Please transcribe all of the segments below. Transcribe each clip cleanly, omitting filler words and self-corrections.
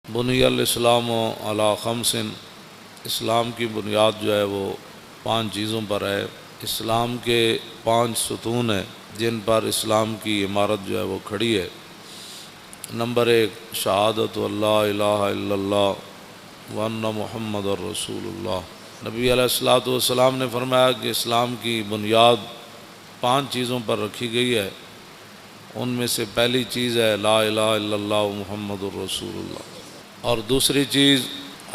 بنی الاسلام علی خمس، اسلام کی بنیاد جو ہے وہ 5 چیزوں پر ہے۔ اسلام کے 5 ستون ہیں جن پر اسلام کی عمارت جو ہے وہ کھڑی ہے۔ نمبر 1 شہادت اللہ الہ الا اللہ وان محمد الرسول اللہ۔ نبی علیہ الصلوۃ والسلام نے فرمایا کہ اسلام کی بنیاد 5 چیزوں پر رکھی گئی ہے، ان میں سے پہلی چیز ہے لا الہ الا اللہ محمد الرسول اللہ، اور دوسری چیز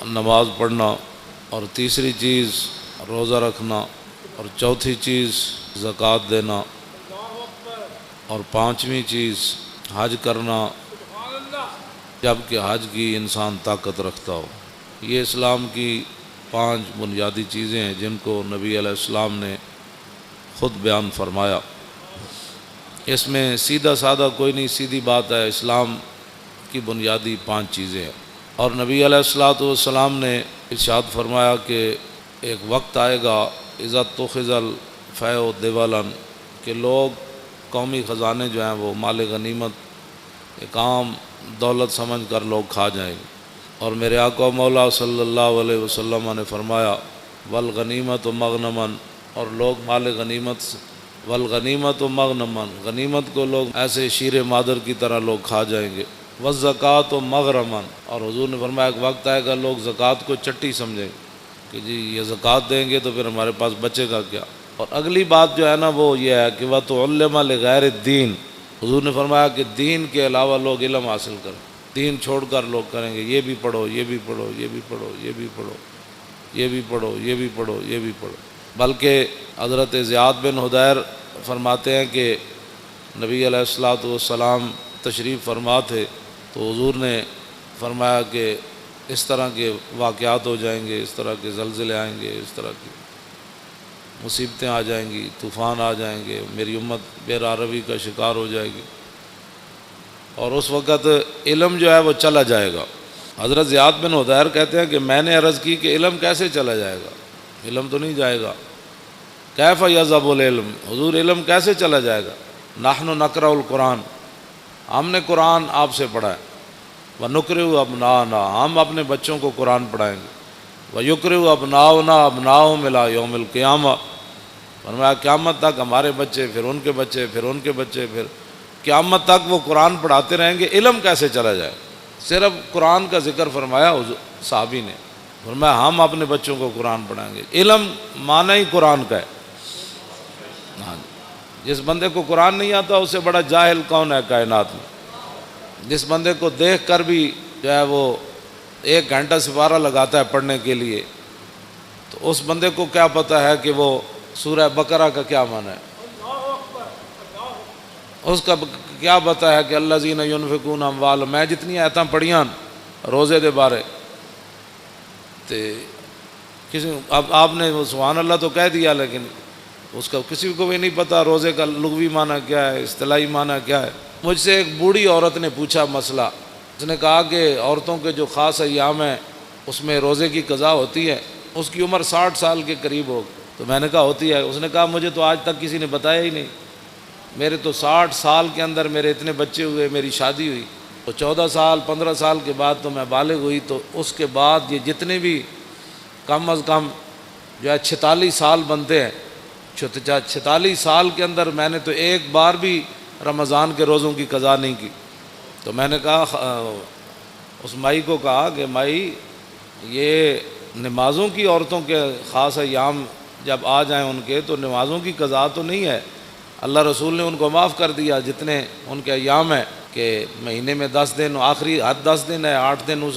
نماز پڑھنا، اور تیسری چیز روزہ رکھنا، اور چوتھی چیز زکوٰۃ دینا، اور 5ویں چیز حج کرنا جب کہ حج کی انسان طاقت رکھتا ہو۔ یہ اسلام کی 5 بنیادی چیزیں ہیں جن کو نبی علیہ السلام نے خود بیان فرمایا۔ اس میں سیدھا سادہ کوئی نہیں، سیدھی بات ہے، اسلام کی بنیادی 5 چیزیں ہیں۔ اور نبی علیہ الصلوۃ والسلام نے ارشاد فرمایا کہ ایک وقت آئے گا اذا اتخذ الفیء دولا، کہ لوگ قومی خزانے جو ہیں وہ مال غنیمت ایک عام دولت سمجھ کر لوگ کھا جائیں گے، اور میرے آقا مولا صلی اللہ علیہ وسلم نے فرمایا والغنیمت مغنما، اور لوگ مال غنیمت والغنیمت مغنما، غنیمت کو لوگ ایسے شیر مادر کی طرح لوگ کھا جائیں گے، والزکوٰۃ مغرما، اور حضور نے فرمایا ایک وقت آئے گا لوگ زکوٰۃ کو چٹی سمجھیں گے کہ جی یہ زکوٰۃ دیں گے تو پھر ہمارے پاس بچے گا کیا۔ اور اگلی بات جو ہے نا وہ یہ ہے کہ وَتُعَلِّمَ لِغَيْرِ الدِّينِ، حضور نے فرمایا کہ دین کے علاوہ لوگ علم حاصل کریں، دین چھوڑ کر لوگ کریں گے یہ بھی پڑھو یہ بھی پڑھو یہ بھی پڑھو یہ بھی پڑھو یہ بھی پڑھو یہ بھی پڑھو یہ بھی پڑھو۔ بلکہ حضرت زیاد بن حدیر فرماتے ہیں کہ نبی علیہ الصلوۃ والسلام تشریف فرما تھے تو حضور نے فرمایا کہ اس طرح کے واقعات ہو جائیں گے، اس طرح کے زلزلے آئیں گے، اس طرح کی مصیبتیں آ جائیں گی، طوفان آ جائیں گے، میری امت بے راروی کا شکار ہو جائے گی، اور اس وقت علم جو ہے وہ چلا جائے گا۔ حضرت زیاد بن حدیر کہتے ہیں کہ میں نے عرض کی کہ علم کیسے چلا جائے گا، علم تو نہیں جائے گا، کیف یذهب العلم، حضور علم کیسے چلا جائے گا، نحن نقرأ القرآن، ہم نے قرآن آپ سے پڑھا ہے، وَنُقْرِئُ أَبْنَاءَنَا، ہم اپنے بچوں کو قرآن پڑھائیں گے، وَيُقْرِئُ أَبْنَاؤُنَا أَبْنَاءَهُمْ إِلَىٰ يَوْمِ الْقِيَامَةِ، فرمایا قیامت تک ہمارے بچے، پھر ان کے بچے، پھر ان کے بچے، پھر قیامت تک وہ قرآن پڑھاتے رہیں گے، علم کیسے چلا جائے۔ صرف قرآن کا ذکر فرمایا صحابی نے، فرمایا ہم اپنے بچوں کو قرآن پڑھائیں گے۔ علم معنی ہی قرآن کا ہے۔ ہاں، جس بندے کو قرآن نہیں آتا اس سے بڑا جاہل کون ہے کائنات میں؟ جس بندے کو دیکھ کر بھی جو ہے وہ 1 گھنٹہ سپارہ لگاتا ہے پڑھنے کے لیے، تو اس بندے کو کیا پتہ ہے کہ وہ سورہ بقرہ کا کیا معنی ہے، اس کا کیا پتہ ہے کہ الذین ینفقون اموالهم، میں جتنی آیتاں پڑھیاں روزے دے بارے تے کسی اب آپ نے سبحان اللہ تو کہہ دیا، لیکن اس کا کسی کو بھی نہیں پتہ روزے کا لغوی معنی کیا ہے، اصطلاحی معنی کیا ہے۔ مجھ سے ایک بوڑھی عورت نے پوچھا مسئلہ، اس نے کہا کہ عورتوں کے جو خاص ایام ہیں اس میں روزے کی قضا ہوتی ہے، اس کی عمر 60 سال کے قریب ہو، تو میں نے کہا ہوتی ہے، اس نے کہا مجھے تو آج تک کسی نے بتایا ہی نہیں، میرے تو 60 سال کے اندر میرے اتنے بچے ہوئے، میری شادی ہوئی تو 14 سال 15 سال کے بعد تو میں بالغ ہوئی، تو اس کے بعد یہ جتنے بھی کم از کم جو ہے 46 سال بنتے ہیں، 46 سال کے اندر میں نے تو ایک بار بھی رمضان کے روزوں کی قضا نہیں کی۔ تو میں نے کہا اس مائی کو کہا کہ مائی یہ نمازوں کی عورتوں کے خاص ایام جب آ جائیں ان کے تو نمازوں کی قضا تو نہیں ہے، اللہ رسول نے ان کو معاف کر دیا جتنے ان کے ایام ہیں کہ مہینے میں 10 دن، آخری حد 10 دن ہے، 8 دن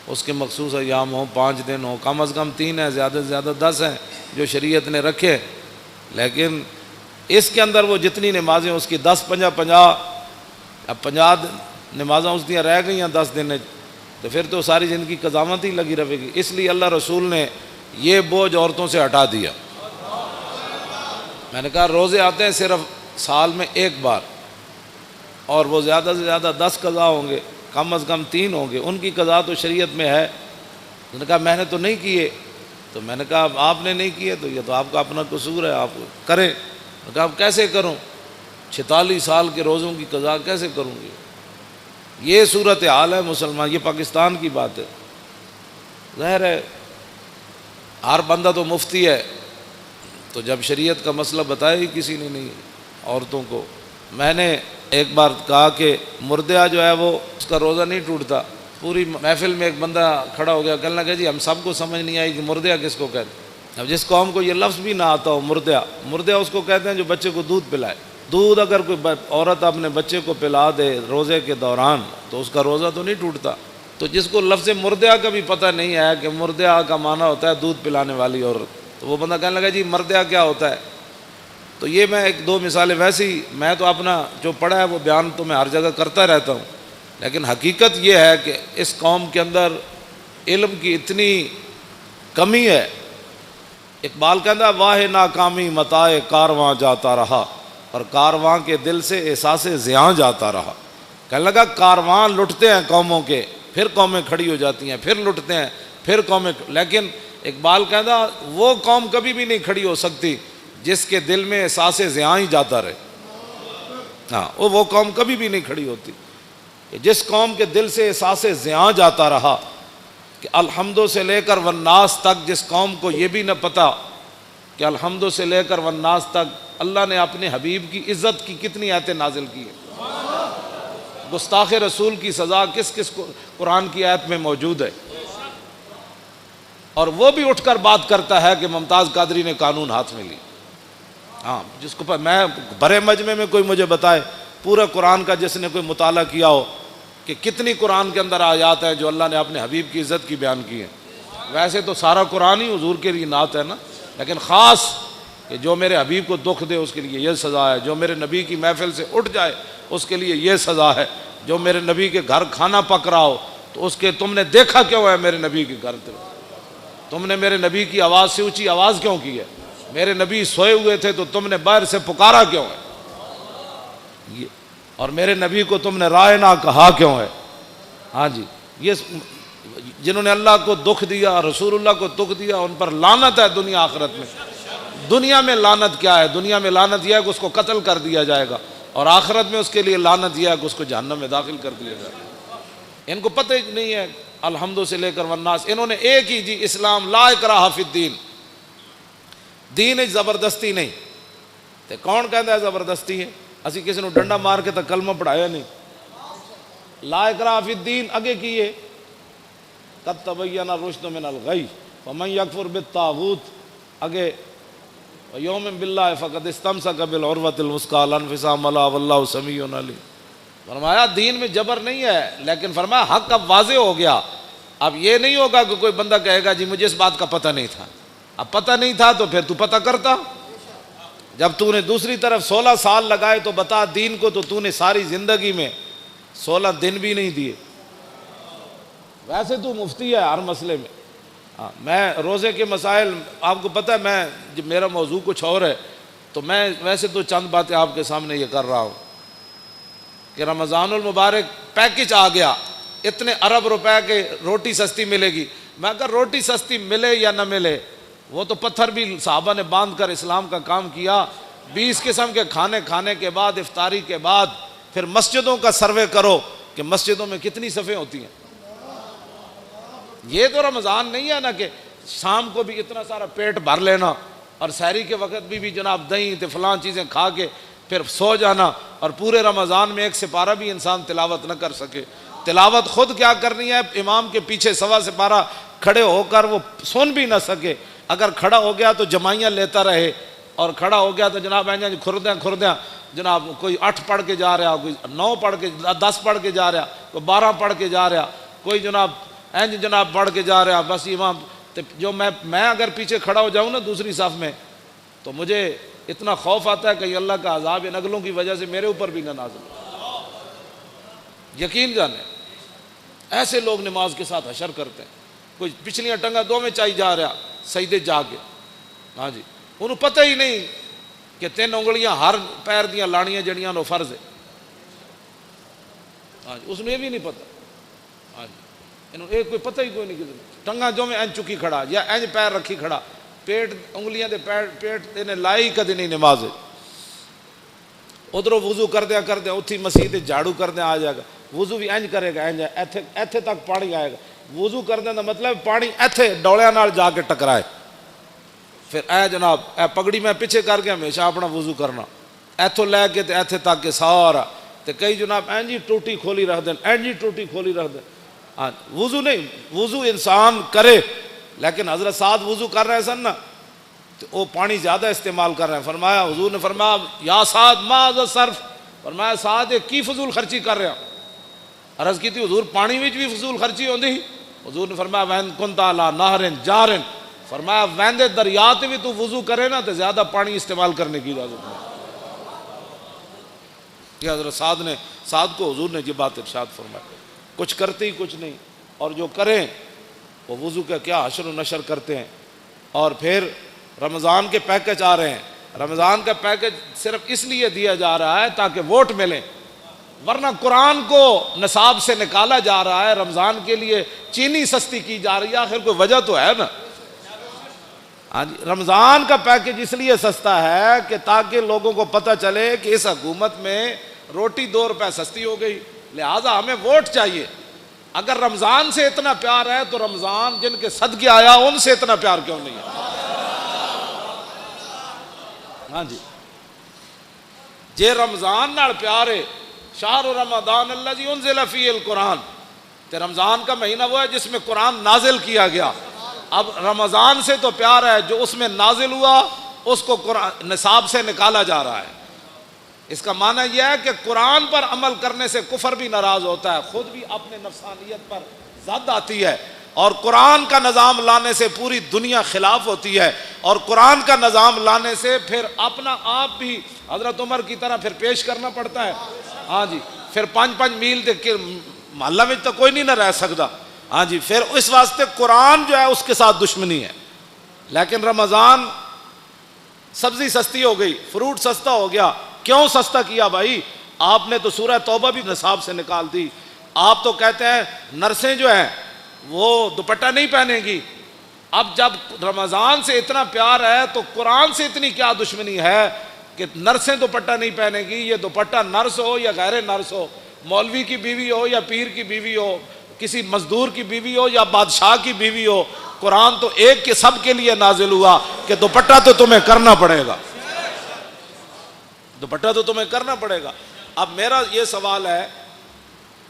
اس کے مخصوص ایام ہوں، 5 دن ہوں، کم از کم 3 ہیں، زیادہ سے زیادہ 10 ہیں جو شریعت نے رکھے، لیکن اس کے اندر وہ جتنی نمازیں اس کی 10 50 اب 50 نمازیں اس دیا رہ گئی ہیں 10 دن، تو پھر تو ساری زندگی قضاوت ہی لگی رہے گی۔ اس لیے اللہ رسول نے یہ بوجھ عورتوں سے ہٹا دیا۔ میں نے کہا روزے آتے ہیں صرف سال میں 1 بار، اور وہ زیادہ سے زیادہ 10 قضا ہوں گے، کم از کم 3 ہوں گے، ان کی قضا تو شریعت میں ہے۔ اس نے کہا میں نے تو نہیں کیے، تو میں نے کہا اب آپ نے نہیں کیے تو یہ تو آپ کا اپنا قصور ہے، آپ کریں۔ میں نے کہا اب کیسے کروں، 46 سال کے روزوں کی قضا کیسے کروں گی؟ یہ صورت حال ہے مسلمان، یہ پاکستان کی بات ہے۔ ظاہر ہے ہر بندہ تو مفتی ہے، تو جب شریعت کا مسئلہ بتایا ہی کسی نے نہیں عورتوں کو۔ میں نے ایک بار کہا کہ مردہ جو ہے وہ اس کا روزہ نہیں ٹوٹتا۔ پوری محفل میں ایک بندہ کھڑا ہو گیا، کہنے لگا جی ہم سب کو سمجھ نہیں آئی کہ مردہ کس کو کہتے ہیں۔ اب جس قوم کو یہ لفظ بھی نہ آتا ہو مردہ، مردہ اس کو کہتے ہیں جو بچے کو دودھ پلائے۔ دودھ اگر کوئی عورت اپنے بچے کو پلا دے روزے کے دوران تو اس کا روزہ تو نہیں ٹوٹتا۔ تو جس کو لفظ مردہ کا بھی پتہ نہیں ہے کہ مردہ کا معنی ہوتا ہے دودھ پلانے والی عورت، تو وہ بندہ کہنے لگا جی مردہ کیا ہوتا ہے۔ تو یہ میں ایک دو مثالیں، ویسے ہی میں تو اپنا جو پڑھا ہے وہ بیان تو میں ہر جگہ کرتا رہتا ہوں، لیکن حقیقت یہ ہے کہ اس قوم کے اندر علم کی اتنی کمی ہے۔ اقبال کہتا ہے واہ ناکامی متاع کارواں جاتا رہا، اور کارواں کے دل سے احساس زیاں جاتا رہا۔ کہنے لگا کارواں لٹتے ہیں قوموں کے، پھر قومیں کھڑی ہو جاتی ہیں، پھر لٹتے ہیں، پھر قومیں، لیکن اقبال کہتا وہ قوم کبھی بھی نہیں کھڑی ہو سکتی جس کے دل میں احساس زیاں ہی جاتا رہے۔ ہاں وہ قوم کبھی بھی نہیں کھڑی ہوتی جس قوم کے دل سے احساس زیاں جاتا رہا۔ کہ الحمدو سے لے کر والناس تک جس قوم کو یہ بھی نہ پتا کہ الحمدو سے لے کر والناس تک اللہ نے اپنے حبیب کی عزت کی کتنی آیتیں نازل کی ہیں، گستاخ رسول کی سزا کس کس کو قرآن کی آیت میں موجود ہے، اور وہ بھی اٹھ کر بات کرتا ہے کہ ممتاز قادری نے قانون ہاتھ میں لی۔ ہاں جس کو میں بڑے مجمع میں کوئی مجھے بتائے پورا قرآن کا جس نے کوئی مطالعہ کیا ہو کہ کتنی قرآن کے اندر آیات ہیں جو اللہ نے اپنے حبیب کی عزت کی بیان کی ہیں۔ ویسے تو سارا قرآن ہی حضور کے لیے نعت ہے نا، لیکن خاص کہ جو میرے حبیب کو دکھ دے اس کے لیے یہ سزا ہے، جو میرے نبی کی محفل سے اٹھ جائے اس کے لیے یہ سزا ہے، جو میرے نبی کے گھر کھانا پک رہا ہو تو اس کے تم نے دیکھا کیوں ہے میرے نبی کے گھر، تم نے میرے نبی کی آواز سے اونچی آواز کیوں کی ہے، میرے نبی سوئے ہوئے تھے تو تم نے باہر سے پکارا کیوں ہے، اور میرے نبی کو تم نے رائے نہ کہا کیوں ہے۔ ہاں جی، یہ جنہوں نے اللہ کو دکھ دیا، رسول اللہ کو دکھ دیا، ان پر لعنت ہے دنیا آخرت میں۔ دنیا میں لعنت کیا ہے؟ دنیا میں لعنت یہ ہے کہ اس کو قتل کر دیا جائے گا، اور آخرت میں اس کے لیے لعنت یہ ہے کہ اس کو جہنم میں داخل کر دیا جائے گا۔ ان کو پتہ ہی نہیں ہے الحمدو سے لے کر والناس، انہوں نے ایک ہی جی اسلام لا اکراہ فی الدین، دین زبردستی نہیں۔ تے کون کہتا ہے زبردستی ہے؟ اسی کسی نے ڈنڈا مار کے تک کلمہ پڑھایا نہیں۔ لا اکراہ فی الدین اگے کیے قد تبین الرشد من الغی فمن یکفر بالطاغوت، اگے یوم باللہ فقد استمسک بالعروۃ الوثقی لا انفصام لها واللہ سمیع علیم۔ فرمایا دین میں جبر نہیں ہے، لیکن فرمایا حق اب واضح ہو گیا۔ اب یہ نہیں ہوگا کہ کوئی بندہ کہے گا جی مجھے اس بات کا پتہ نہیں تھا۔ اب پتہ نہیں تھا تو پھر تو پتہ کرتا، جب تو نے دوسری طرف 16 سال لگائے تو بتا دین کو، تو نے ساری زندگی میں 16 دن بھی نہیں دیے۔ ویسے تو مفتی ہے ہر مسئلے میں۔ ہاں میں روزے کے مسائل آپ کو پتہ ہے، میں جب میرا موضوع کچھ اور ہے تو میں ویسے تو چند باتیں آپ کے سامنے یہ کر رہا ہوں کہ رمضان المبارک پیکج آ گیا، اتنے ارب روپے کے روٹی سستی ملے گی۔ میں اگر روٹی سستی ملے یا نہ ملے، وہ تو پتھر بھی صحابہ نے باندھ کر اسلام کا کام کیا۔ 20 قسم کے کھانے کھانے کے بعد، افطاری کے بعد پھر مسجدوں کا سروے کرو کہ مسجدوں میں کتنی صفیں ہوتی ہیں۔ یہ تو رمضان نہیں ہے نا کہ شام کو بھی اتنا سارا پیٹ بھر لینا اور سحری کے وقت بھی جناب دہی تے فلاں چیزیں کھا کے پھر سو جانا، اور پورے رمضان میں ایک سپارہ بھی انسان تلاوت نہ کر سکے۔ تلاوت خود کیا کرنی ہے، امام کے پیچھے سوا سپارہ کھڑے ہو کر وہ سن بھی نہ سکے، اگر کھڑا ہو گیا تو جمائیاں لیتا رہے، اور کھڑا ہو گیا تو جناب کھردیاں جناب کوئی 8 پڑھ کے جا رہا، کوئی 9 پڑھ کے 10 پڑھ کے جا رہا، کوئی 12 پڑھ کے جا رہا، کوئی جناب پڑھ کے جا رہا۔ بس امام جو میں اگر پیچھے کھڑا ہو جاؤں نا دوسری صف میں تو مجھے اتنا خوف آتا ہے کہ اللہ کا عذاب ان اگلوں کی وجہ سے میرے اوپر بھی نہ نازل ہو۔ یقین جانے ایسے لوگ نماز کے ساتھ حشر کرتے ہیں، کوئی پچھلیاں ٹنگا دو میں چاہی جا رہا سجدے جا کے، ہاں جی انہوں پتہ ہی نہیں کہ 3 انگلیاں ہر پیر دیاں لانیاں جڑیاں نو فرض ہے، ہاں جی اس نے یہ بھی نہیں پتہ، ہاں جی انہوں ایک کوئی پتہ ہی کوئی نہیں، ٹنگا جو میں این چکی کھڑا یا این پیر رکھی کھڑا، پیٹ انگلیاں دے پیٹ دینے لائی کدی نہیں نماز، ادھروں وضو کر دیا اتھی مسیح جھاڑو کر دیا آ جائے گا، وضو بھی انج کرے گا، انج ایتھے تک پانی آئے گا. وضو کرنے کا مطلب پانی ایتھے ڈولیاں نال جا کے ٹکرائے. پھر اے جناب اے پگڑی میں پیچھے کر کے ہمیشہ اپنا وضو کرنا، ایتھوں لے کے تے ایتھے تک کے سارا. تے کئی جناب این جی ٹوٹی کھولی رکھ دیں، این جی ٹوٹی کھولی رکھ دیں. ہاں وضو نہیں، وضو انسان کرے، لیکن حضرت سعد وضو کر رہے سن نا تو وہ پانی زیادہ استعمال کر رہے ہیں. فرمایا حضور نے فرمایا یا سعد ما ذا صرف، فرمایا سعد یہ کی فضول خرچی کر رہے ہیں. عرض کی تھی حضور پانی وچ بھی فضول خرچی ہوندی؟ حضور نے فرمایا وین کنت علی نہر جار، فرمایا ویندے دریا تے بھی تو وضو کرے نا تو زیادہ پانی استعمال کرنے کی اجازت نہیں. یہ حضرت سعد کو حضور نے یہ بات ارشاد فرمائی. کچھ کرتے ہی کچھ نہیں، اور جو کریں وہ وضو کا کیا حشر و نشر کرتے ہیں. اور پھر رمضان کے پیکج آ رہے ہیں. رمضان کا پیکج صرف اس لیے دیا جا رہا ہے تاکہ ووٹ ملیں، ورنہ قرآن کو نصاب سے نکالا جا رہا ہے. رمضان کے لیے چینی سستی کی جا رہی ہے، آخر کوئی وجہ تو ہے نا. ہاں جی، رمضان کا پیکج اس لیے سستا ہے کہ تاکہ لوگوں کو پتہ چلے کہ اس حکومت میں روٹی 2 روپے سستی ہو گئی، لہٰذا ہمیں ووٹ چاہیے. اگر رمضان سے اتنا پیار ہے تو رمضان جن کے صدقے آیا ان سے اتنا پیار کیوں نہیں ہے؟ ہاں جی، جے رمضان نال پیار ہے، شہر رمضان الذی انزل فیہ القرآن، تے رمضان کا مہینہ وہ ہے جس میں قرآن نازل کیا گیا. اب رمضان سے تو پیار ہے، جو اس میں نازل ہوا اس کو قرآن نصاب سے نکالا جا رہا ہے. اس کا معنی یہ ہے کہ قرآن پر عمل کرنے سے کفر بھی ناراض ہوتا ہے، خود بھی اپنے نفسانیت پر زد آتی ہے، اور قرآن کا نظام لانے سے پوری دنیا خلاف ہوتی ہے، اور قرآن کا نظام لانے سے پھر اپنا آپ بھی حضرت عمر کی طرح پھر پیش کرنا پڑتا ہے. ہاں جی، پھر 5 میل کے محلہ میں تو کوئی نہیں نہ رہ سکتا. ہاں جی، پھر اس واسطے قرآن جو ہے اس کے ساتھ دشمنی ہے. لیکن رمضان سبزی سستی ہو گئی، فروٹ سستا ہو گیا. کیوں سستا کیا بھائی؟ آپ نے تو سورہ توبہ بھی نصاب سے نکال دی. آپ تو کہتے ہیں نرسیں جو ہیں وہ دوپٹہ نہیں پہنیں گی. اب جب رمضان سے اتنا پیار ہے تو قرآن سے اتنی کیا دشمنی ہے کہ نرسیں دوپٹہ نہیں پہنے گی؟ یہ دوپٹہ نرس ہو یا غیر نرس ہو، مولوی کی بیوی ہو یا پیر کی بیوی ہو، کسی مزدور کی بیوی ہو یا بادشاہ کی بیوی ہو، قرآن تو ایک کے سب کے لیے نازل ہوا کہ دوپٹہ تو تمہیں کرنا پڑے گا، دوپٹہ تو تمہیں کرنا پڑے گا. اب میرا یہ سوال ہے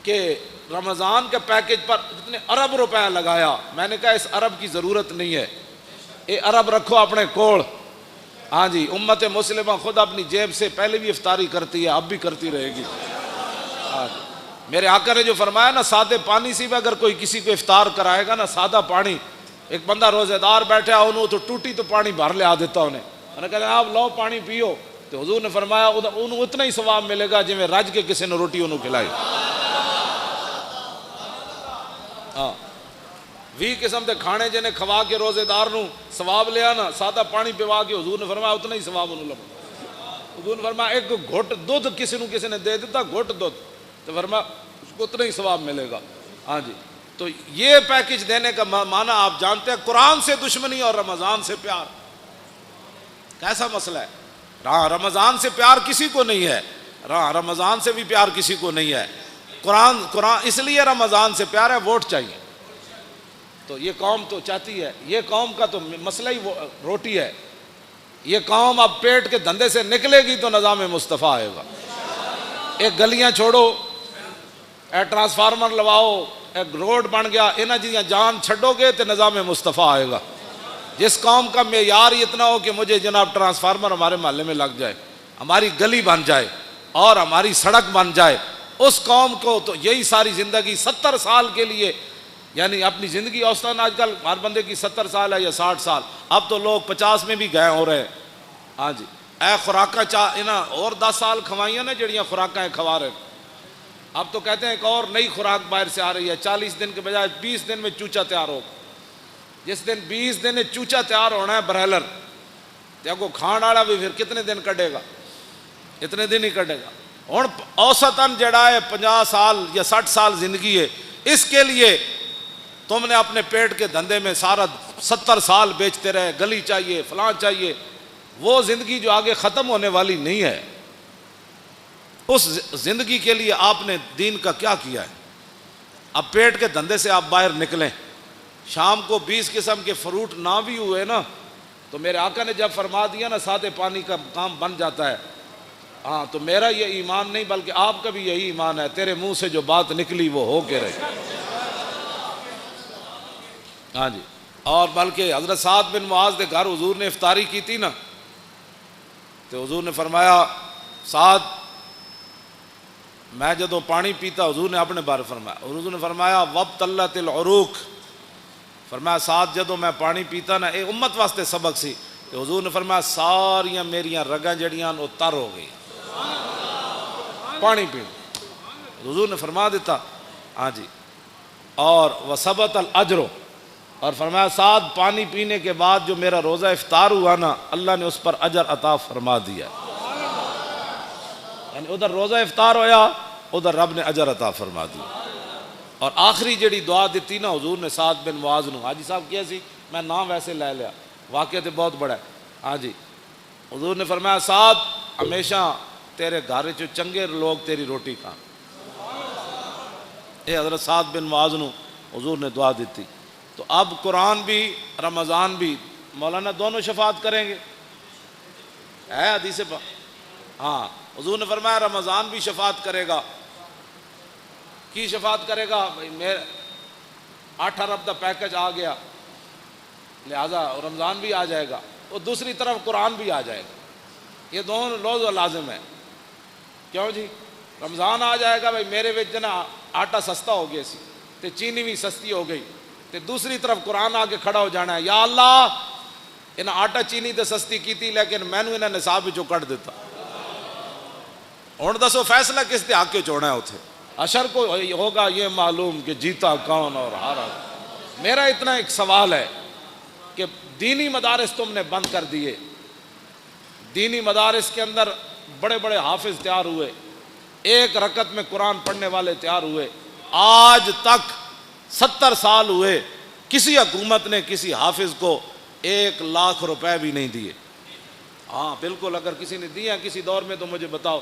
کہ رمضان کے پیکج پر اتنے ارب روپے لگایا. میں نے کہا اس ارب کی ضرورت نہیں ہے، یہ ارب رکھو اپنے کوڑ. ہاں جی، امت مسلمہ خود اپنی جیب سے پہلے بھی افطاری کرتی ہے، اب بھی کرتی رہے گی. ہاں جی، میرے آقا نے جو فرمایا نا، سادے پانی سے بھی اگر کوئی کسی کو افطار کرائے گا نا، سادہ پانی، ایک بندہ روزے دار بیٹھا انہوں تو ٹوٹی تو پانی بھر لے آ دیتا انہیں، میں نے کہا آپ لو پانی پیو، تو حضور نے فرمایا انہوں اتنا ہی ثواب ملے گا جویں رج کے کسی نے روٹی انہوں کھلائی. ہاں 20 قسم کے کھانے جنہیں کھوا کے روزے دار نو ثواب لیا نا، سادہ پانی پیوا کے حضور نے فرمایا اتنا ہی ثواب انہوں لگا. حضور نے فرمایا ایک گھٹ دودھ کسی نے دے دیتا، گھٹ دودھ، تو فرمایا اس کو اتنا ہی ثواب ملے گا. ہاں جی، تو یہ پیکج دینے کا معنی آپ جانتے ہیں، قرآن سے دشمنی اور رمضان سے پیار. کیسا مسئلہ ہے؟ رمضان سے پیار کسی کو نہیں ہے، رمضان سے بھی پیار کسی کو نہیں ہے. قرآن اس لیے رمضان سے پیار ہے، ووٹ چاہیے. تو یہ قوم تو چاہتی ہے، یہ قوم کا تو مسئلہ ہی روٹی ہے. یہ قوم اب پیٹ کے دھندے سے نکلے گی تو نظام مصطفیٰ آئے گا. ایک گلیاں چھوڑو، ایک ٹرانسفارمر لواؤ، ایک روڈ بن گیا، انہاں جیاں جان چھڈو گے تو نظام مصطفیٰ آئے گا. جس قوم کا معیار اتنا ہو کہ مجھے جناب ٹرانسفارمر ہمارے محلے میں لگ جائے، ہماری گلی بن جائے اور ہماری سڑک بن جائے، اس قوم کو تو یہی ساری زندگی 70 سال کے لیے، یعنی اپنی زندگی اوسطاً آج کل ہر بندے کی 70 سال ہے یا 60 سال، اب تو لوگ 50 میں بھی گئے ہو رہے ہیں. ہاں جی، اے خوراکاں انہاں اور 10 سال کھوائیاں نے جڑیاں خوراکاں کھوا رہے. اب تو کہتے ہیں ایک اور نئی خوراک باہر سے آ رہی ہے، 40 دن کے بجائے 20 دن میں چوچا تیار ہو. جس دن 20 دن چوچا تیار ہونا ہے برہلر، تو کو کھان والا بھی پھر کتنے دن کٹے گا؟ اتنے دن ہی کٹے گا. ہوں اوسطاً جڑا ہے 50 سال یا 60 سال زندگی ہے، اس کے لیے تم نے اپنے پیٹ کے دھندے میں سارا 70 سال بیچتے رہے، گلی چاہیے، فلاں چاہیے. وہ زندگی جو آگے ختم ہونے والی نہیں ہے. اس زندگی کے لیے آپ نے دین کا کیا کیا ہے؟ اب پیٹ کے دھندے سے آپ باہر نکلیں، شام کو 20 قسم کے فروٹ نہ بھی ہوئے نا تو میرے آقا نے جب فرما دیا نا سادے پانی کا کام بن جاتا ہے، ہاں تو میرا یہ ایمان نہیں بلکہ آپ کا بھی یہی ایمان ہے، تیرے منہ سے جو بات نکلی وہ ہو کے رہے۔ ہاں جی، اور بلکہ حضرت سعد بن معاذ کے گھر حضور نے افطاری کی تھی نا تو حضور نے فرمایا سعد میں جدوں پانی پیتا، حضور نے اپنے بارے فرمایا، حضور نے فرمایا وابتلت العروق، فرمایا سعد جدوں میں پانی پیتا نا، ایک امت واسطے سبق سی، تو حضور نے فرمایا ساریاں میریاں رگاں جڑیاں وہ تر ہو گئی پانی پی، حضور نے فرما دیتا۔ ہاں جی، اور وثبت الاجر، اور فرمایا سعد پانی پینے کے بعد جو میرا روزہ افطار ہوا نا اللہ نے اس پر اجر عطا فرما دیا، یعنی ادھر روزہ افطار ہویا ادھر رب نے اجر عطا فرما دیا۔ اور آخری جڑی دعا دیتی نا حضور نے سعد بن معاذ نو، حاجی صاحب کیا سی میں نام ویسے لے لیا، واقعہ تو بہت بڑا ہے۔ ہاں جی، حضور نے فرمایا سعد ہمیشہ تیرے گھر چ چنگے لوگ تیری روٹی کھان، اے حضرت سعد بن معاذ نو حضور نے دعا دیتی۔ تو اب قرآن بھی رمضان بھی مولانا دونوں شفاعت کریں گے، ہے حدیث پاک، ہاں حضور نے فرمایا رمضان بھی شفاعت کرے گا۔ کی شفاعت کرے گا؟ میرے 8 ارب کا پیکج آ گیا لہذا رمضان بھی آ جائے گا، اور دوسری طرف قرآن بھی آ جائے گا، یہ دونوں لوز و لازم ہے۔ کیوں جی؟ رمضان آ جائے گا بھائی میرے وچ نا آٹا سستا ہو گیا سی تے چینی بھی سستی ہو گئی، تے دوسری طرف قرآن آ کے کھڑا ہو جانا ہے یا اللہ انہیں آٹا چینی تے سستی کی تھی لیکن میں نے انہیں نصاب وچوں کٹ دیتا، ہن دسو فیصلہ کس دے حق وچ ہونا ہے؟ اتھے حشر کو ہوگا یہ معلوم کہ جیتا کون اور ہارا۔ میرا اتنا ایک سوال ہے کہ دینی مدارس تم نے بند کر دیے، دینی مدارس کے اندر بڑے بڑے حافظ تیار ہوئے، ایک رکعت میں قرآن پڑھنے والے تیار ہوئے، آج تک 70 سال ہوئے کسی حکومت نے کسی حافظ کو 1 لاکھ روپے بھی نہیں دیے۔ ہاں بالکل، اگر کسی نے دیا کسی دور میں تو مجھے بتاؤ۔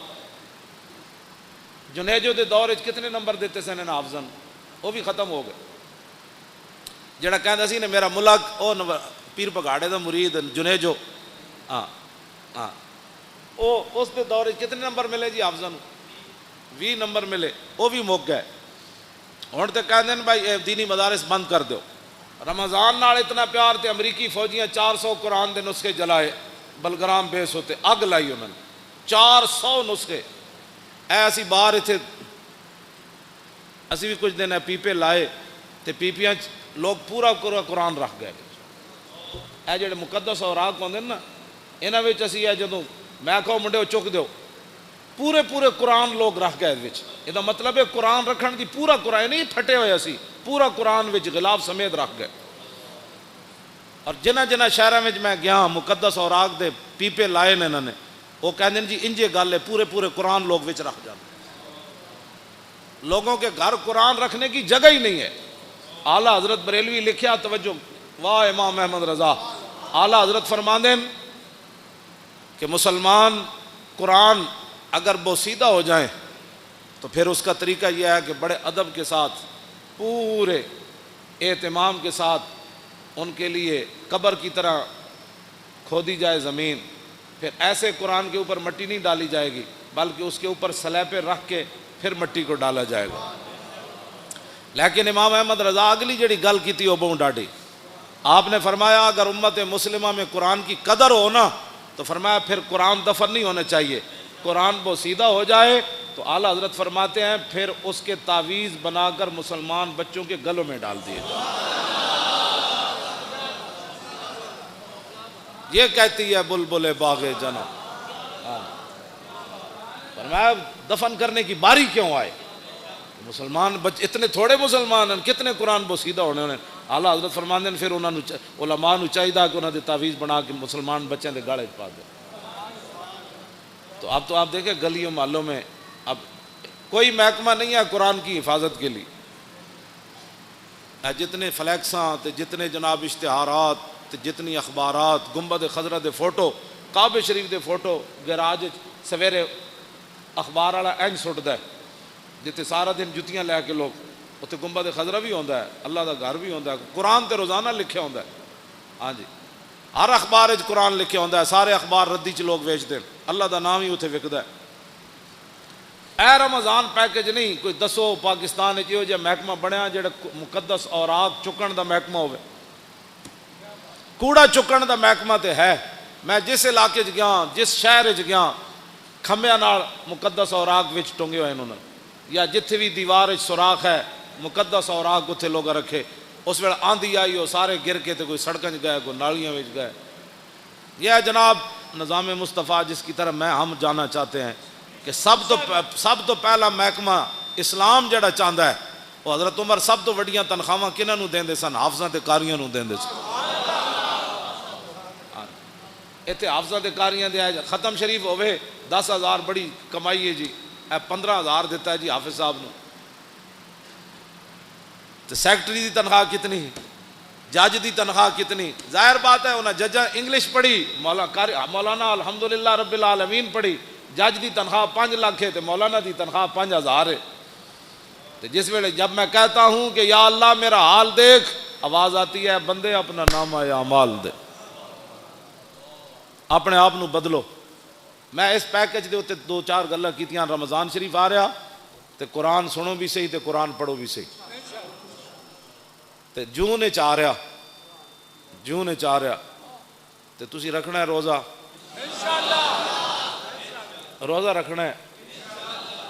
جنیجو دے دور کتنے نمبر دیتے سن ان حافظن؟ وہ بھی ختم ہو گئے۔ جڑا کہندا سی نے میرا ملک او پیر پگاڑے دا مرید جنیجو، ہاں ہاں او اس دے دور کتنے نمبر ملے جی حافظن؟ 20 نمبر ملے، وہ بھی مک گئے۔ ہن تے کہندے بھائی دینی مدارس بند کر دو۔ رمضان نال اتنا پیار تے امریکی فوجیاں 400 قرآن دے نسخے جلائے، بلگرام بیس ہوتے اگ لائی انہوں نے 400 نسخے۔ ایسی باہر اتنے اسی بھی کچھ دن پیپے لائے تے پیپیاں لوگ پورا قرآن رکھ گئے۔ اے جڑے مقدس اوراق ہوندے نا انہاں وچ اسی اے جدوں میں کہو منڈے چک دیو پورے پورے قرآن لوگ رکھ گئے وچ، یہ مطلب ہے قرآن رکھن دی پورا قرآن نہیں پھٹے ہوئے اسی پورا قرآن وچ غلاف سمیت رکھ گئے۔ اور جنہ جنہ شہراں وچ میں گیا مقدس اوراق دے پیپے لائے نے انہوں نے، وہ کہتے ہیں جی انجے گل ہے پورے پورے قرآن لوگ وچ رکھ جاتے، لوگوں کے گھر قرآن رکھنے کی جگہ ہی نہیں ہے۔ اعلیٰ حضرت بریلوی لکھیا، توجہ، واہ امام احمد رضا، اعلیٰ حضرت فرماندے ہیں کہ مسلمان قرآن اگر بوسیدہ ہو جائیں تو پھر اس کا طریقہ یہ ہے کہ بڑے ادب کے ساتھ پورے اہتمام کے ساتھ ان کے لیے قبر کی طرح کھودی جائے زمین، پھر ایسے قرآن کے اوپر مٹی نہیں ڈالی جائے گی بلکہ اس کے اوپر سلیپے رکھ کے پھر مٹی کو ڈالا جائے گا۔ لیکن امام احمد رضا اگلی جڑی گل کی تھی وہ بہت ڈاڈی، آپ نے فرمایا اگر امت مسلمہ میں قرآن کی قدر ہو نا تو فرمایا پھر قرآن دفن نہیں ہونا چاہیے، قرآن بوسیدہ ہو جائے تو اعلیٰ حضرت فرماتے ہیں پھر اس کے تعویذ بنا کر مسلمان بچوں کے گلوں میں ڈال دیے۔ یہ کہتی ہے بلبل باغ جنا، فرمایا دفن کرنے کی باری کیوں آئے؟ مسلمان اتنے تھوڑے مسلمان ہیں، کتنے قرآن بوسیدہ ہونے انہیں۔ اعلیٰ حضرت فرماتے ہیں پھر انہوں نے علماء نو چاہیے کہ انہوں نے تعویذ بنا کے مسلمان بچوں کے گالے پا دیں۔ تو اب آپ دیکھیں گلیوں محلوں میں اب کوئی محکمہ نہیں ہے قرآن کی حفاظت کے لیے، جتنے فلیکساں تے جتنے جناب اشتہارات تے جتنی اخبارات، گنبد خضرا دے فوٹو، کعبہ شریف دے فوٹو گراج سویرے اخبار والا اینج سٹتا ہے جتنے سارا دن جتیاں لے کے لوگ اتنے گنبد خضرا بھی ہوتا ہے، اللہ دا گھر بھی ہوتا ہے، قرآن تے روزانہ لکھیا ہوتا ہے. ہاں جی ہر اخبار وچ قرآن لکھیا ہوتا ہے، سارے اخبار ردی چ لوگ ویچتے ہیں، اللہ دا نام ہی اتنے وکدا ہے. اے رمضان پیکج نہیں کوئی دسو پاکستان یہ جہاں محکمہ بنیا جڑا مقدس اوراق چکن دا محکمہ ہوئے، کوڑا چکن دا محکمہ تے ہے. میں جس علاقے چ گیا جس شہر چ گیا کھمبیاں نال مقدس اوراق وچ ٹنگے ہوئے انہوں نے، یا جتھے بھی دیوار وچ سوراخ ہے مقدس اوراق اتنے لوگ رکھے. اس ویلے آندھی آئی وہ سارے گر کے تے کوئی سڑکیں گئے کوئی نالیاں وچ گئے. یہ ہے جناب نظام مصطفیٰ جس کی طرف ہم جانا چاہتے ہیں کہ سب تو پہلا محکمہ اسلام جڑا چاہتا ہے وہ حضرت عمر سب تو وڈیاں تنخواہاں کنہاں نوں دیندے سن؟ حافظاں تے قاریاں نوں دیندے سن. اتنے حافظاں تے قاریاں دے ختم شریف ہوئے 10,000 بڑی کمائی ہے جی، 15,000 دیتا ہے جی حافظ صاحب نو. تو سیکٹری دی تنخواہ کتنی، جج دی تنخواہ کتنی؟ ظاہر بات ہے انہیں ججاں انگلش پڑھی، مولانا الحمدللہ رب العالمین پڑھی، جج دی تنخواہ 5 لاکھ ہے تو مولانا دی تنخواہ 5,000 ہے. تو جس ویلے جب میں کہتا ہوں کہ یا اللہ میرا حال دیکھ، آواز آتی ہے بندے اپنا نامہ اعمال دے، اپنے آپ نو بدلو. میں اس پیکج دے اتنے 2-4 گلاں کیتیاں. رمضان شریف آ رہا تے قرآن سنو بھی صحیح تے قرآن پڑھو بھی صحیح. تے جون وچ آ رہا تے تسی رکھنا ہے روزہ، روزہ رکھنا ہے.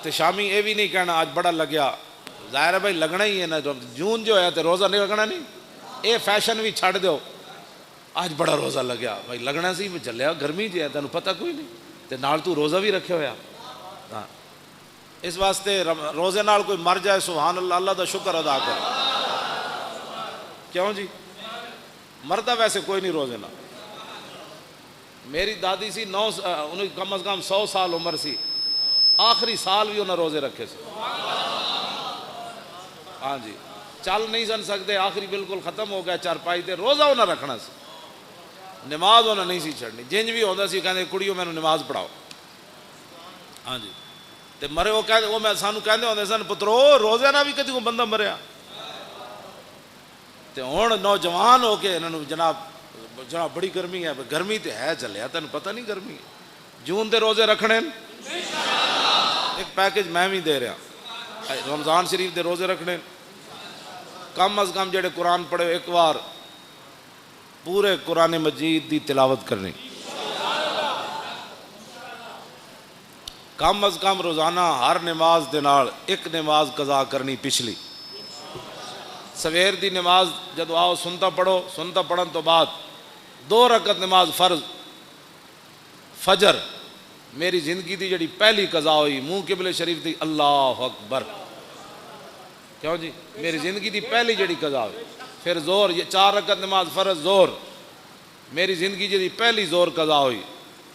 تے شامی یہ بھی نہیں کہنا آج بڑا لگیا، ظاہر ہے بھائی لگنا ہی ہے نا. جون جو ہے تے روزہ نہیں رکھنا نہیں، اے فیشن بھی چھڑ دو. آج بڑا روزہ لگیا بھائی لگنا سی چلیا، گرمی جی ہے تینوں پتہ کوئی نہیں تے نال تو روزہ بھی رکھے ہویا. ہاں اس واسطے روزے نال کوئی مر جائے سبحان اللہ، اللہ دا شکر ادا کر. کیوں جی مرتا ویسے کوئی نہیں روزے نال. میری دادی سی انہیں کم از کم 100 سال عمر سی، آخری سال بھی انہیں روزے رکھے سے. ہاں جی چل نہیں سن سکتے، آخری بالکل ختم ہو گیا چارپائی تے، روزہ انہیں رکھنا سی، نماز انہیں نہیں سی چھڑنی. جنج بھی ہوتا سی کہتے کڑیوں میں نماز پڑھاؤ. ہاں جی تے مرے وہ میں سانو کہندے ہوندے سن پترو روزے نہ بھی کدی کوئی بندہ مریا. تے ہن نوجوان ہو کے انہوں جناب بڑی گرمی ہے، گرمی تے ہے چلیا تینوں پتہ نہیں گرمی ہے. جون دے روزے رکھنے ایک پیکج میں بھی دے رہا، رمضان شریف دے روزے رکھنے. کم از کم جڑے قرآن پڑھے ایک بار پورے قرآن مجید دی تلاوت کرنی، کم از کم روزانہ ہر نماز دے نال ایک نماز قضا کرنی. پچھلی سویر دی نماز جدو آؤ سنتا پڑھو، سنتا پڑھن تو بعد 2 رکعت نماز فرض فجر میری زندگی دی جڑی پہلی قضا ہوئی منہ قبلے شریف دی اللہ اکبر. کیوں جی میری زندگی دی پہلی جڑی قضا ہوئی. پھر زور یہ 4 رکعت نماز فرض زور میری زندگی جڑی پہلی زور قضا ہوئی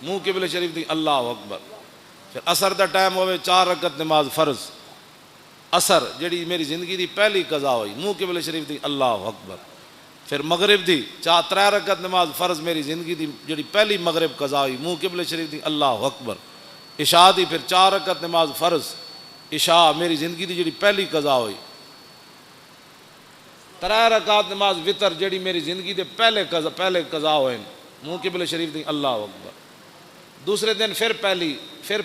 منہ قبلے شریف دی اللہ اکبر. پھر عصر دا ٹائم ہوئے 4 رکعت نماز فرض عصر جڑی میری زندگی دی پہلی قضا ہوئی منہ قبلے شریف دی اللہ اکبر. پھر مغرب دی 3 رکعت نماز فرض میری زندگی دی جڑی پہلی مغرب قضا ہوئی منہ قبلے شریف دی اللہ اکبر. عشاء دی پھر 4 رکعت نماز فرض عشاء میری زندگی دی جڑی پہلی قضا ہوئی. 3 رکعت نماز وطر جڑی میری زندگی دے پہلے قضا ہوئے منہ قبلے شریف دی اللہ اکبر. دوسرے دن پھر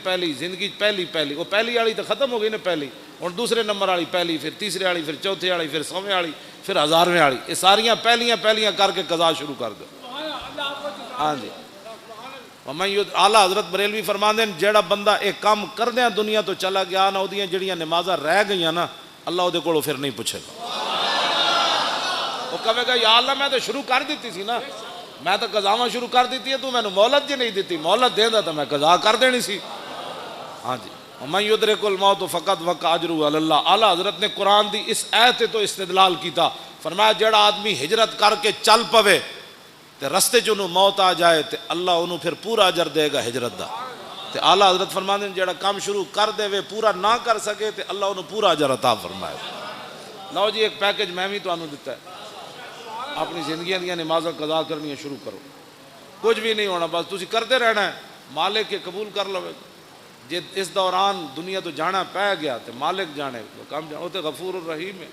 پہلی زندگی پہلی وہ پہلی والی تو ختم ہو گئی نا پہلی، اور دوسرے نمبر والی پہلی، پھر تیسرے والی، پھر چوتھے والی، پھر 100ویں والی، پھر 1000ویں والی. یہ ساریاں پہلیاں کر کے قضا شروع کر دو. ہاں جی اعلیٰ حضرت بریلوی فرماندے ہیں جیڑا بندہ ایک کام کردیاں دنیا تو چلا گیا نا وہ جڑیاں نمازاں رہ گئیاں نا اللہ وہ کولوں پھر نہیں پوچھے گا. وہ کہے گا یا اللہ میں تو شروع کر دیتی سی نا، میں تو قضاواں شروع کر دیتی ہے، تو میں نے مہلت جی نہیں دیتی، مہلت دیندا تو میں قضا کر دینی سی. ہاں جی وَمَن يُدْرِكُ الْمَوْتُ فَقَدْ وَقَعَ أَجْرُهُ عَلَى اللَّهِ. اعلیٰ حضرت نے قرآن دی اس آیت تو استدلال کیتا، فرمایا جڑا آدمی ہجرت کر کے چل پوے تے رستے چ انہوں موت آ جائے تے اللہ انہوں پھر پورا اجر دے گا ہجرت دا. تے اعلیٰ حضرت فرماندے جڑا کام شروع کر دے وے پورا نہ کر سکے تے اللہ انہوں پورا اجر عطا فرمائے. لو جی ایک پیکج میں بھی تانوں دیتا ہے، اپنی زندگیاں دیاں نمازاں قضا کرنی شروع کرو. کچھ بھی نہیں ہونا، بس تسی کرتے رہنا ہے، مالک کے قبول کر لو. جے اس دوران دنیا تو جانا پہ گیا تو مالک جانے کام جانا وہ تو غفور الرحیم ہے.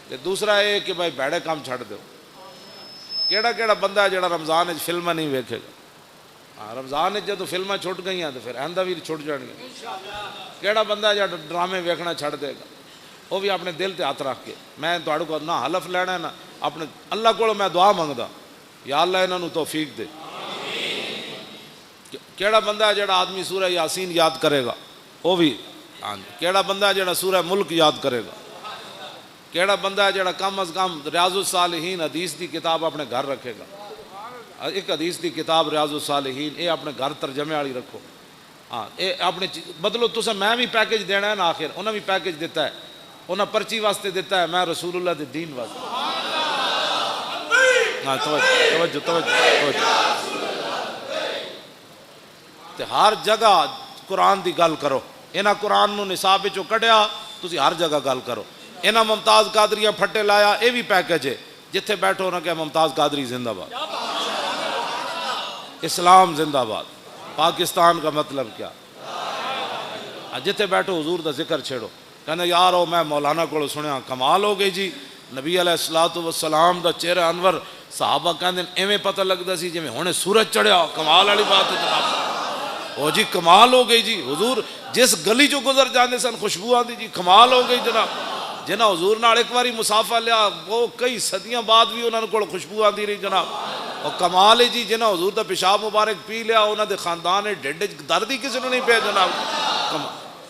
تے دوسرا یہ کہ بھائی بیڑے کام چھڑ دو. کیڑا کیڑا بندہ ہے جڑا رمضان وچ فلماں نہیں ویکھے گا؟ ہاں رمضان وچ جدوں فلماں چھٹ گئیاں تو پھر آئندہ بھی چھٹ جان گیا. کیڑا بندہ ہے جڑا ڈرامے ویکھنا چھڑ دے گا؟ وہ بھی اپنے دل تے ہاتھ رکھ کے میں تہاڈے کو نہ حلف لینا ہے نہ اپنے اللہ کو میں دعا منگدا یا اللہ انہاں نوں توفیق دے. کیڑا بندہ ہے جڑا آدمی سورہ یاسین یاد کرے گا؟ وہ بھی ہاں. کیڑا بندہ ہے جڑا سورہ ملک یاد کرے گا؟ کیڑا بندہ ہے جڑا کم از کم ریاض الصالحین حدیث دی کتاب اپنے گھر رکھے گا؟ ایک حدیث دی کتاب ریاض الصالحین یہ اپنے گھر ترجمے والی رکھو. ہاں یہ اپنے بدلو تسا میں بھی پیکج دینا ہے نا. آخر انہاں بھی پیکج دیتا ہے, انہاں پرچی واسطے دیتا ہے, میں رسول اللہ دے دین واسطے. ہاں توجہ توجہ. تے ہر جگہ قرآن دی گل کرو. انہاں قرآن نو نصاب وچوں کڈیا تسی ہر جگہ گل کرو. انہاں ممتاز قادریہ پھٹے لایا یہ بھی پیکج ہے. جتھے بیٹھو نہ کہ ممتاز قادری زندہ باد, اسلام زندہ باد, پاکستان کا مطلب کیا. جتھے بیٹھو حضور دا ذکر چھیڑو. کہنا یار او میں مولانا کو سنیا کمال ہو گئی جی, نبی علیہ الصلوۃ والسلام دا چہرہ انور صحابہ کہندے ایویں پتہ لگدا سی جویں ہنے سورج چڑھیا. کمال والی بات ہے جناب. او جی کمال ہو گئی جی. حضور جس گلی چوں گزر جاندے سن خوشبو آندی جی. کمال ہو گئی جناب. جنہاں حضور نال ایک واری مسافہ لیا وہ کئی صدیاں بعد بھی انہاں کول خوشبو آندی رہی جناب. اور کمال ہے جی جنہاں حضور دا پیشاب مبارک پی لیا انہاں دے خاندان ڈھڈ وچ درد ہی کسی نوں نہیں پیا جناب.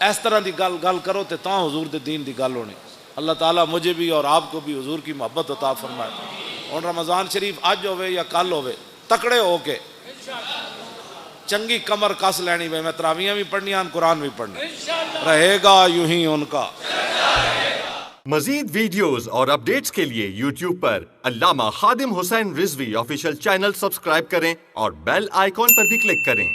اس طرح دی گل کرو تے تاں حضور دے دین دی گل ہونی. اللہ تعالیٰ مجھے بھی اور آپ کو بھی حضور کی محبت عطا فرمائے. اور رمضان شریف اج ہوئے یا کل ہوئے تکڑے ہو کے چنگی کمر کس لینی وے. میں تراویحاں بھی پڑھنیاں قرآن بھی پڑھنا رہے گا یوں ہی ان کا. مزید ویڈیوز اور اپڈیٹس کے لیے یوٹیوب پر علامہ Khadim Hussain Rizvi official channel subscribe کریں اور بیل آئیکن پر بھی کلک کریں.